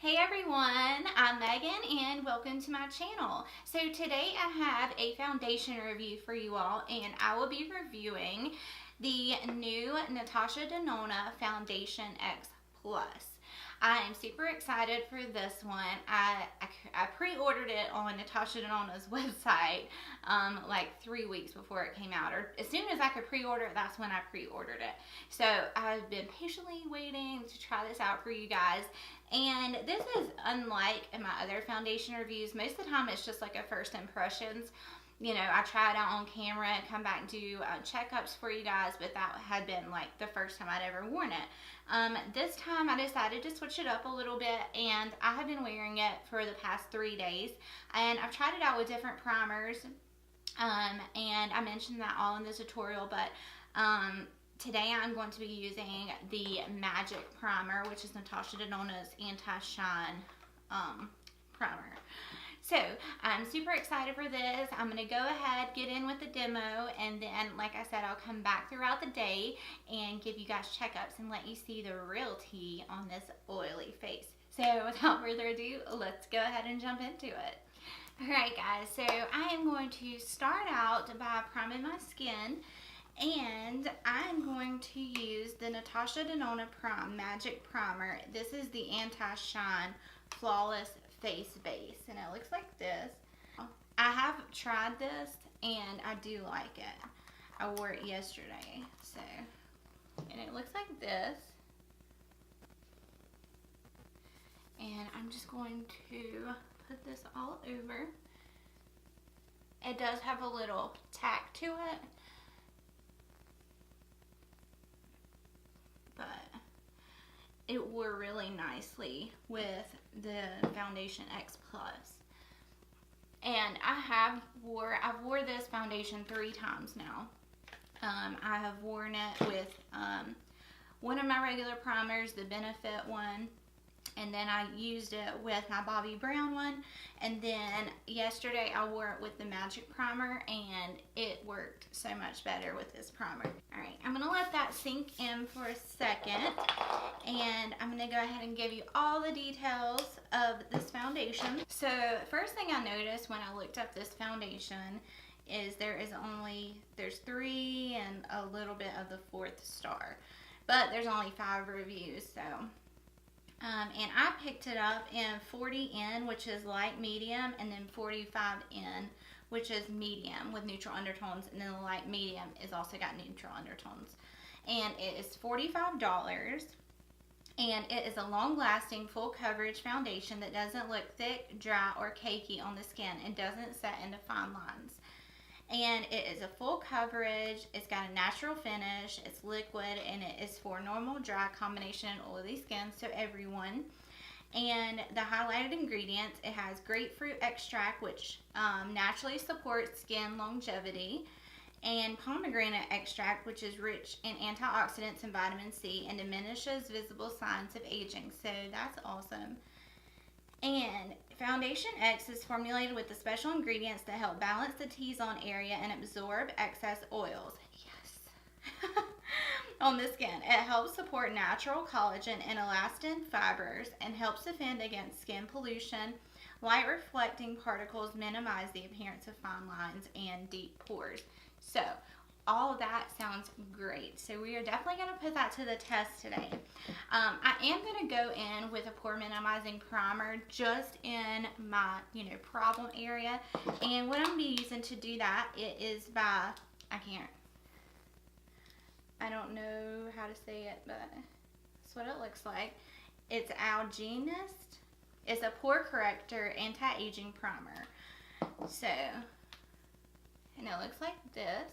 Hey everyone, I'm Megan and welcome to my channel. So today I have a foundation review for you all, and I will be reviewing the new Natasha Denona Foundation X Plus. I am super excited for this one. I pre-ordered it on Natasha Denona's website like 3 weeks before it came out, or as soon as I could pre-order it, that's when I pre-ordered it. So I've been patiently waiting to try this out for you guys. And this is unlike my other foundation reviews. Most of the time it's just like a first impressions. You know, I try it out on camera and come back and do checkups for you guys, but that had been like the first time I'd ever worn it. This time I decided to switch it up a little bit, and I have been wearing it for the past 3 days, and I've tried it out with different primers, and I mentioned that all in the tutorial, but today I'm going to be using the Magic Primer, which is Natasha Denona's anti-shine primer. So I'm super excited for this. I'm going to go ahead, get in with the demo, and then, like I said, I'll come back throughout the day and give you guys checkups and let you see the real tea on this oily face. So without further ado, let's go ahead and jump into it. Alright guys, so I am going to start out by priming my skin, and I'm going to use the Natasha Denona Magic Primer. This is the Anti-Shine Flawless Face Base, and it looks like this. I have tried this and I do like it. I wore it yesterday, so, and it looks like this. And I'm just going to put this all over. It does have a little tack to it, but it wore really nicely with the Foundation X Plus. And I've wore this foundation 3 times now. I have worn it with one of my regular primers, the Benefit one, and then I used it with my Bobbi Brown one, and then yesterday I wore it with the Magic Primer, and it worked so much better with this primer. Alright, I'm going to let that sink in for a second, and I'm going to go ahead and give you all the details of this foundation. So first thing I noticed when I looked up this foundation is there's 3 and a little bit of the 4th star, but there's only 5 reviews, so and I picked it up in 40N, which is light medium, and then 45N, which is medium with neutral undertones, and then the light medium is also got neutral undertones. And it is $45, and it is a long-lasting, full coverage foundation that doesn't look thick, dry, or cakey on the skin, and doesn't set into fine lines. And it is a full coverage, it's got a natural finish, it's liquid, and it is for normal, dry, combination, and oily skin, so everyone. And the highlighted ingredients, it has grapefruit extract, which naturally supports skin longevity, and pomegranate extract, which is rich in antioxidants and vitamin C and diminishes visible signs of aging, so that's awesome. And Foundation X is formulated with the special ingredients that help balance the T-zone area and absorb excess oils. Yes. On the skin. It helps support natural collagen and elastin fibers and helps defend against skin pollution. Light reflecting particles minimize the appearance of fine lines and deep pores. So all of that sounds great. So we are definitely going to put that to the test today. I am going to go in with a pore minimizing primer just in my, problem area. And what I'm going to be using to do that, it is by, I don't know how to say it, but that's what it looks like. It's Algenist. It's a pore corrector anti-aging primer. So, and it looks like this.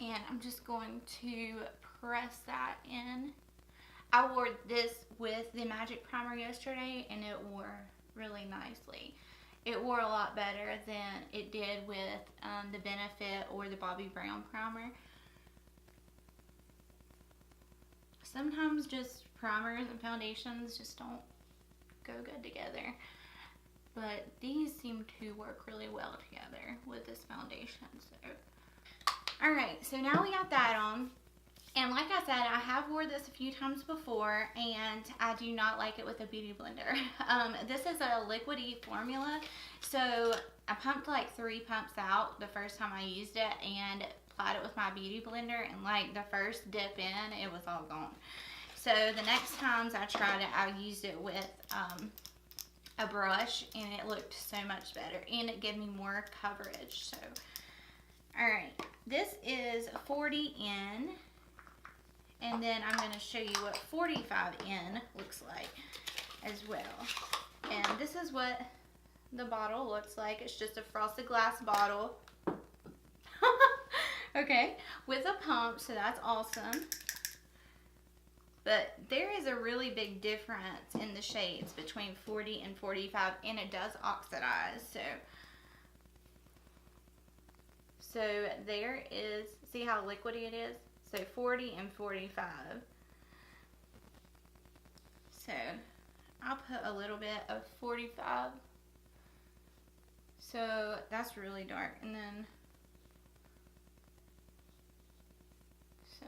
And I'm just going to press that in. I wore this with the Magic Primer yesterday, and it wore really nicely. It wore a lot better than it did with the Benefit or the Bobbi Brown primer. Sometimes just primers and foundations just don't go good together. But these seem to work really well together with this foundation. So, alright, so now we got that on. And like I said, I have wore this a few times before, and I do not like it with a beauty blender. This is a liquidy formula, so I pumped like 3 pumps out the first time I used it, and applied it with my beauty blender, and like the first dip in, it was all gone. So the next times I tried it, I used it with a brush, and it looked so much better, and it gave me more coverage. So, all right, this is 40N. And then I'm going to show you what 45N looks like as well. And this is what the bottle looks like. It's just a frosted glass bottle. Okay, with a pump, so that's awesome. But there is a really big difference in the shades between 40 and 45, and it does oxidize. So there is, see how liquidy it is? So 40 and 45. So I'll put a little bit of 45. So that's really dark. And then, so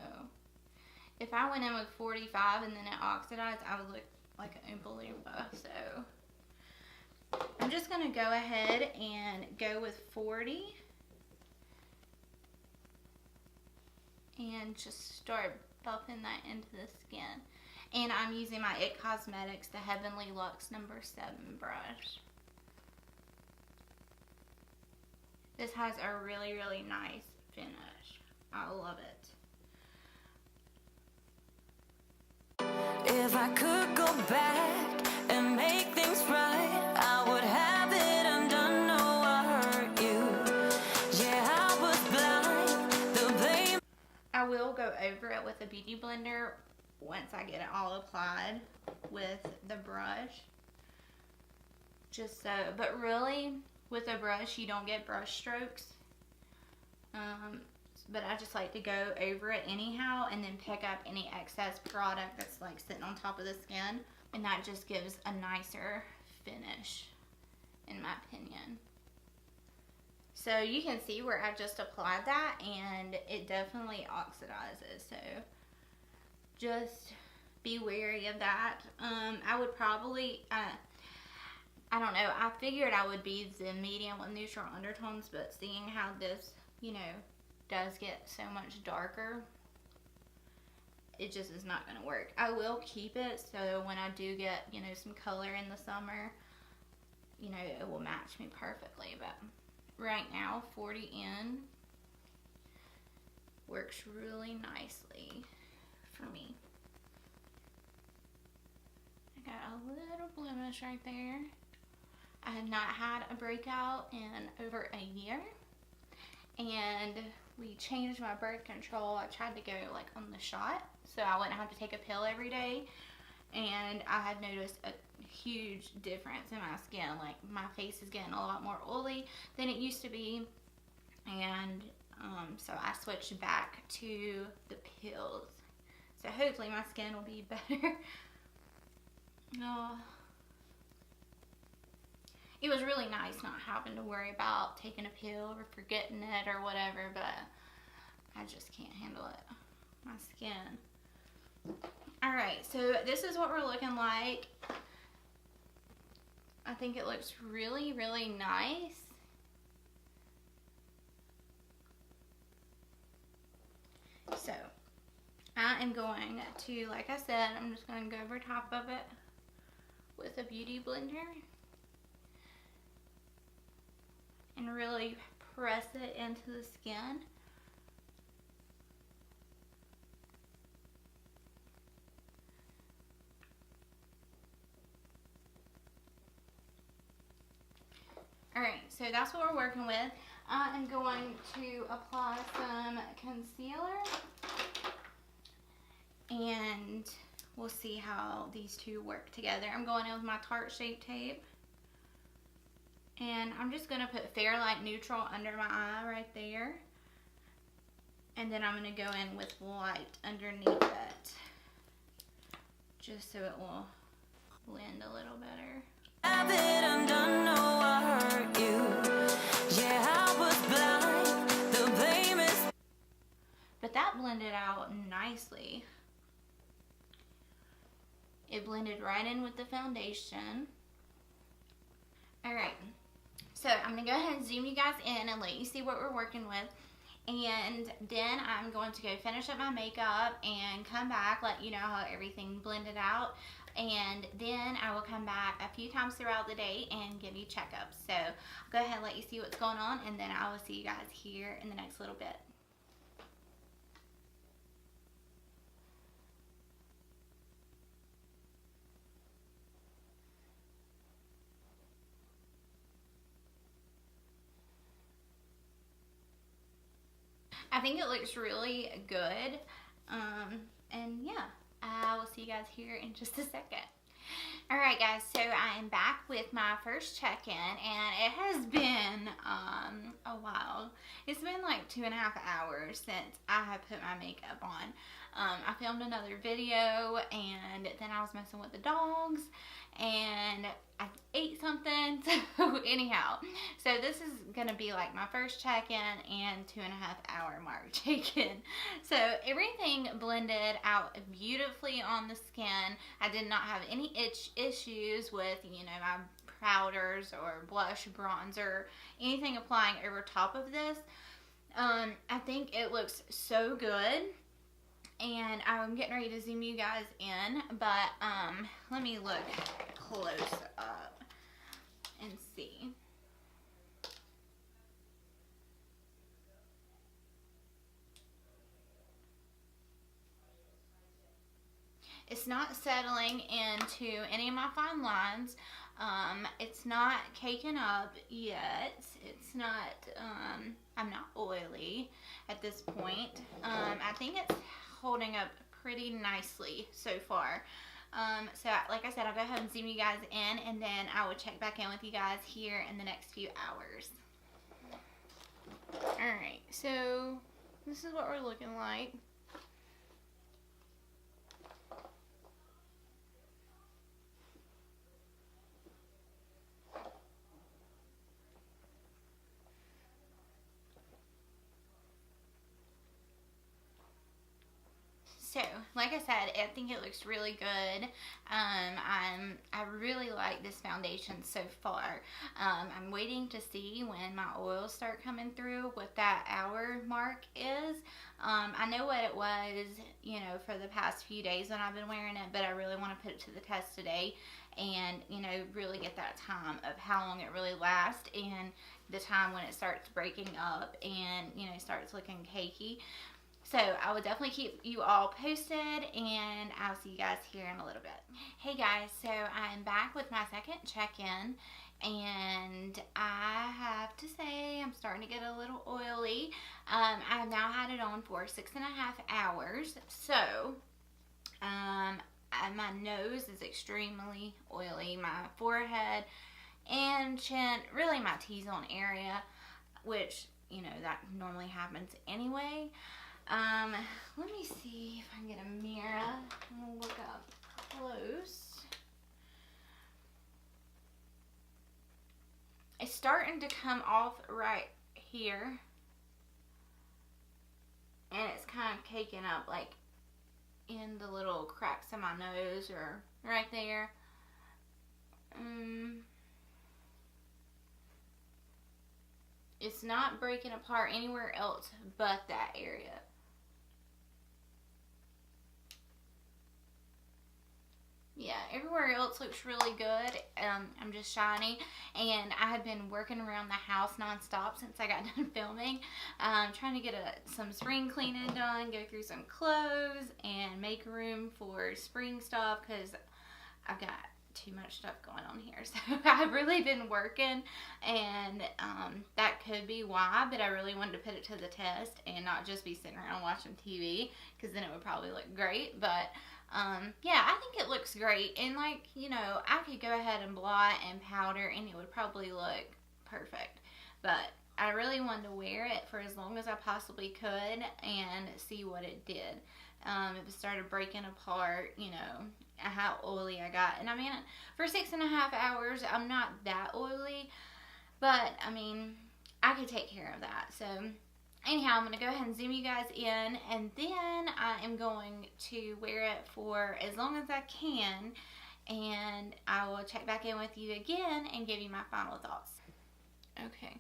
if I went in with 45 and then it oxidized, I would look like an Oompa Loompa. So I'm just going to go ahead and go with 40. And just start buffing that into the skin. And I'm using my IT Cosmetics, the Heavenly Luxe number 7 brush. This has a really, really nice finish. I love it. If I could go back and make things right, I would have it undone. No, I hurt you. Yeah, I was blind. The blame. I will go over it with a beauty blender once I get it all applied with the brush. Just so, but really with a brush you don't get brush strokes. But I just like to go over it anyhow and then pick up any excess product that's like sitting on top of the skin, and that just gives a nicer finish in my opinion. So you can see where I just applied that, and it definitely oxidizes. So just be wary of that. I would probably, I don't know, I figured I would be the medium with neutral undertones, but seeing how this, you know, does get so much darker, it just is not going to work. I will keep it so when I do get, you know, some color in the summer, you know, it will match me perfectly. But right now, 40N works really nicely for me. I got a little blemish right there. I have not had a breakout in over a year, and we changed my birth control. I tried to go like on the shot so I wouldn't have to take a pill every day, and I had noticed a huge difference in my skin. Like my face is getting a lot more oily than it used to be, and so I switched back to the pills. So hopefully my skin will be better. Oh. It was really nice not having to worry about taking a pill or forgetting it or whatever, but I just can't handle it. My skin. Alright, so this is what we're looking like. I think it looks really, really nice. So, I am going to, like I said, I'm just going to go over top of it with a beauty blender and really press it into the skin. Alright, so that's what we're working with. I am going to apply some concealer, and we'll see how these two work together. I'm going in with my Tarte Shape Tape, and I'm just going to put Fairlight Neutral under my eye right there, and then I'm going to go in with light underneath it, just so it will blend a little better. Have it undone, no, I hurt you. Yeah, I was blind. The blame is. But that blended out nicely. It blended right in with the foundation. Alright, so I'm going to go ahead and zoom you guys in and let you see what we're working with. And then I'm going to go finish up my makeup and come back, let you know how everything blended out. And then I will come back a few times throughout the day and give you checkups. So I'll go ahead and let you see what's going on, and then I will see you guys here in the next little bit. I think it looks really good. And yeah, I will see you guys here in just a second. Alright guys, so I am back with my first check-in, and it has been a while. It's been like 2.5 hours since I have put my makeup on. I filmed another video, and then I was messing with the dogs, and I ate something. So anyhow, so this is gonna be like my first check-in and 2.5 hour mark check-in. So everything blended out beautifully on the skin. I did not have any issues with, you know, my powders or blush, bronzer, anything applying over top of this. I think it looks so good. And I'm getting ready to zoom you guys in, but let me look close up and see. It's not settling into any of my fine lines. It's not caking up yet. It's not, I'm not oily at this point. I think it's holding up pretty nicely so far. So like I said, I'll go ahead and zoom you guys in, and then I will check back in with you guys here in the next few hours. Alright, so this is what we're looking like. So, like I said, I think it looks really good. I really like this foundation so far. I'm waiting to see when my oils start coming through, what that hour mark is. I know what it was, you know, for the past few days when I've been wearing it, but I really want to put it to the test today and, you know, really get that time of how long it really lasts and the time when it starts breaking up and, you know, starts looking cakey. So I will definitely keep you all posted, and I'll see you guys here in a little bit. Hey guys, so I'm back with my second check-in, and I have to say I'm starting to get a little oily. I've now had it on for 6.5 hours, so my nose is extremely oily, my forehead and chin, really my T-zone area, which, you know, that normally happens anyway. Let me see if I can get a mirror. I'm gonna look up close. It's starting to come off right here, and it's kind of caking up like in the little cracks in my nose or right there. It's not breaking apart anywhere else but that area. Yeah, everywhere else looks really good. I'm just shiny, and I have been working around the house nonstop since I got done filming, trying to get some spring cleaning done, go through some clothes, and make room for spring stuff because I've got too much stuff going on here. So I've really been working, and that could be why, but I really wanted to put it to the test and not just be sitting around watching TV, because then it would probably look great. But yeah, I think it looks great, and like, you know, I could go ahead and blot and powder and it would probably look perfect, but I really wanted to wear it for as long as I possibly could and see what it did. If it started breaking apart, you know, how oily I got. And I mean, for 6.5 hours, I'm not that oily, but I mean, I could take care of that. So anyhow, I'm going to go ahead and zoom you guys in, and then I am going to wear it for as long as I can, and I will check back in with you again and give you my final thoughts. Okay.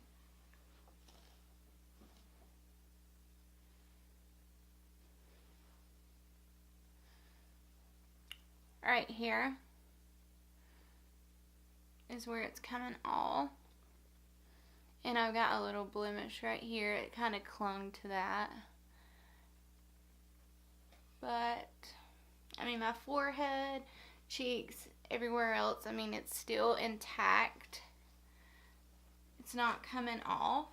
Right here is where it's coming off. And I've got a little blemish right here. It kind of clung to that. But, I mean, my forehead, cheeks, everywhere else, I mean, it's still intact. It's not coming off.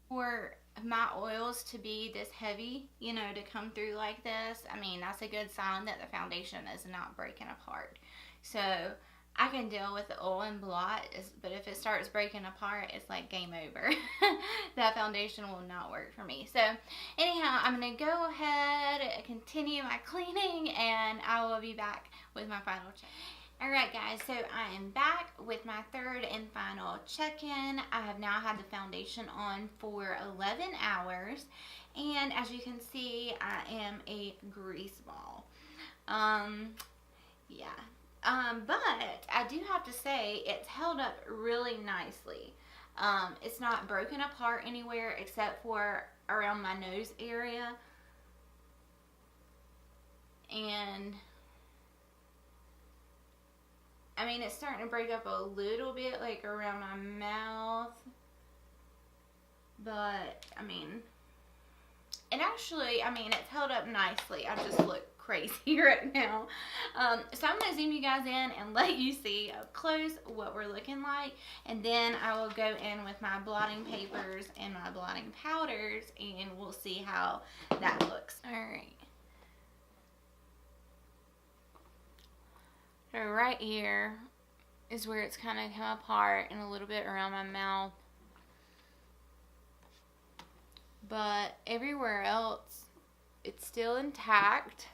For my oils to be this heavy, you know, to come through like this, I mean, that's a good sign that the foundation is not breaking apart. So I can deal with the oil and blot, but if it starts breaking apart, it's like game over. That foundation will not work for me. So anyhow, I'm going to go ahead and continue my cleaning, and I will be back with my final check. Alright guys, so I am back with my third and final check-in. I have now had the foundation on for 11 hours, and as you can see, I am a grease ball. But I do have to say, it's held up really nicely. It's not broken apart anywhere except for around my nose area. And I mean, it's starting to break up a little bit, like around my mouth. But, I mean, and actually, I mean, it's held up nicely. I just look crazy right now. So I'm going to zoom you guys in and let you see up close what we're looking like. And then I will go in with my blotting papers and my blotting powders, and we'll see how that looks. Alright. So right here is where it's kind of come apart and a little bit around my mouth. But everywhere else, it's still intact.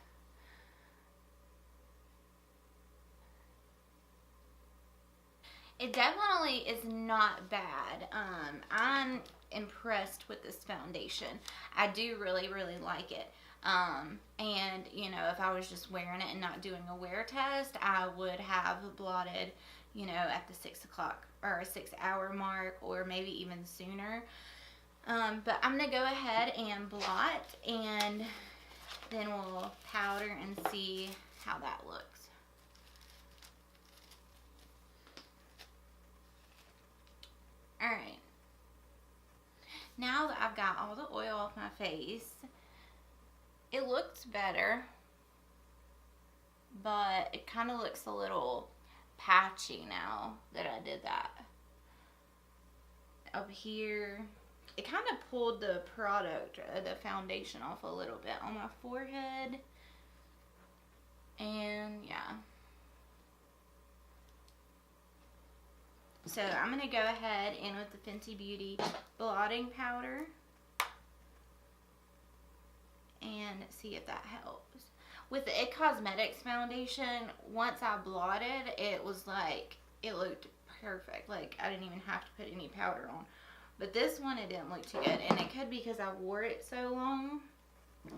It definitely is not bad. I'm impressed with this foundation. I do really, really like it. And, you know, if I was just wearing it and not doing a wear test, I would have blotted, you know, at the 6 o'clock or 6 hour mark, or maybe even sooner. But I'm going to go ahead and blot, and then we'll powder and see how that looks. Alright. Now that I've got all the oil off my face, it looks better, but it kind of looks a little patchy now that I did that. Up here, it kind of pulled the product, the foundation off a little bit on my forehead. And yeah. So I'm going to go ahead in with the Fenty Beauty blotting powder and see if that helps. With the It Cosmetics foundation, once I blotted, it was like, it looked perfect. Like, I didn't even have to put any powder on. But this one, it didn't look too good. And it could be because I wore it so long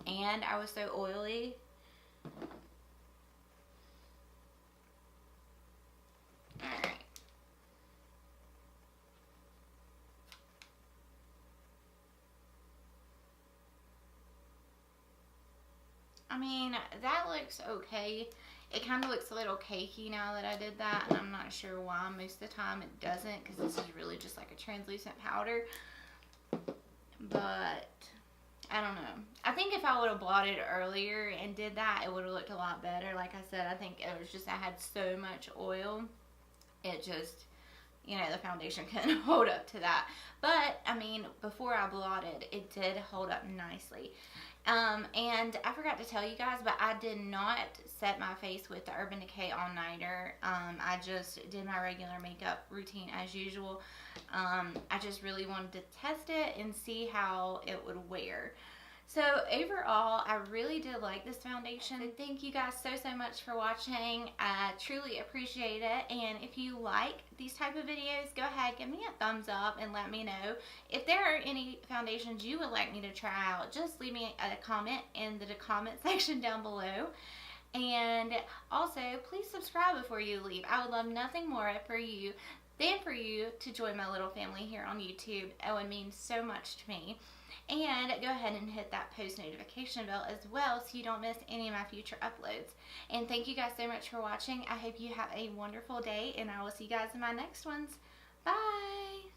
and I was so oily. Alright. I mean, that looks okay. It kind of looks a little cakey now that I did that, and I'm not sure why. Most of the time it doesn't, because this is really just like a translucent powder. But I don't know. I think if I would have blotted earlier and did that, it would have looked a lot better. Like I said, I think it was just I had so much oil. It just, you know, the foundation couldn't hold up to that. But, I mean, before I blotted, it did hold up nicely. And I forgot to tell you guys, but I did not set my face with the Urban Decay All Nighter. I just did my regular makeup routine as usual. I just really wanted to test it and see how it would wear. So overall, I really did like this foundation. So thank you guys so much for watching. I truly appreciate it. And if you like these type of videos, go ahead, give me a thumbs up and let me know. If there are any foundations you would like me to try out, just leave me a comment in the comment section down below. And also, please subscribe before you leave. I would love nothing more than for you to join my little family here on YouTube. It would mean so much to me. And go ahead and hit that post notification bell as well so you don't miss any of my future uploads. And thank you guys so much for watching. I hope you have a wonderful day, and I will see you guys in my next ones. Bye!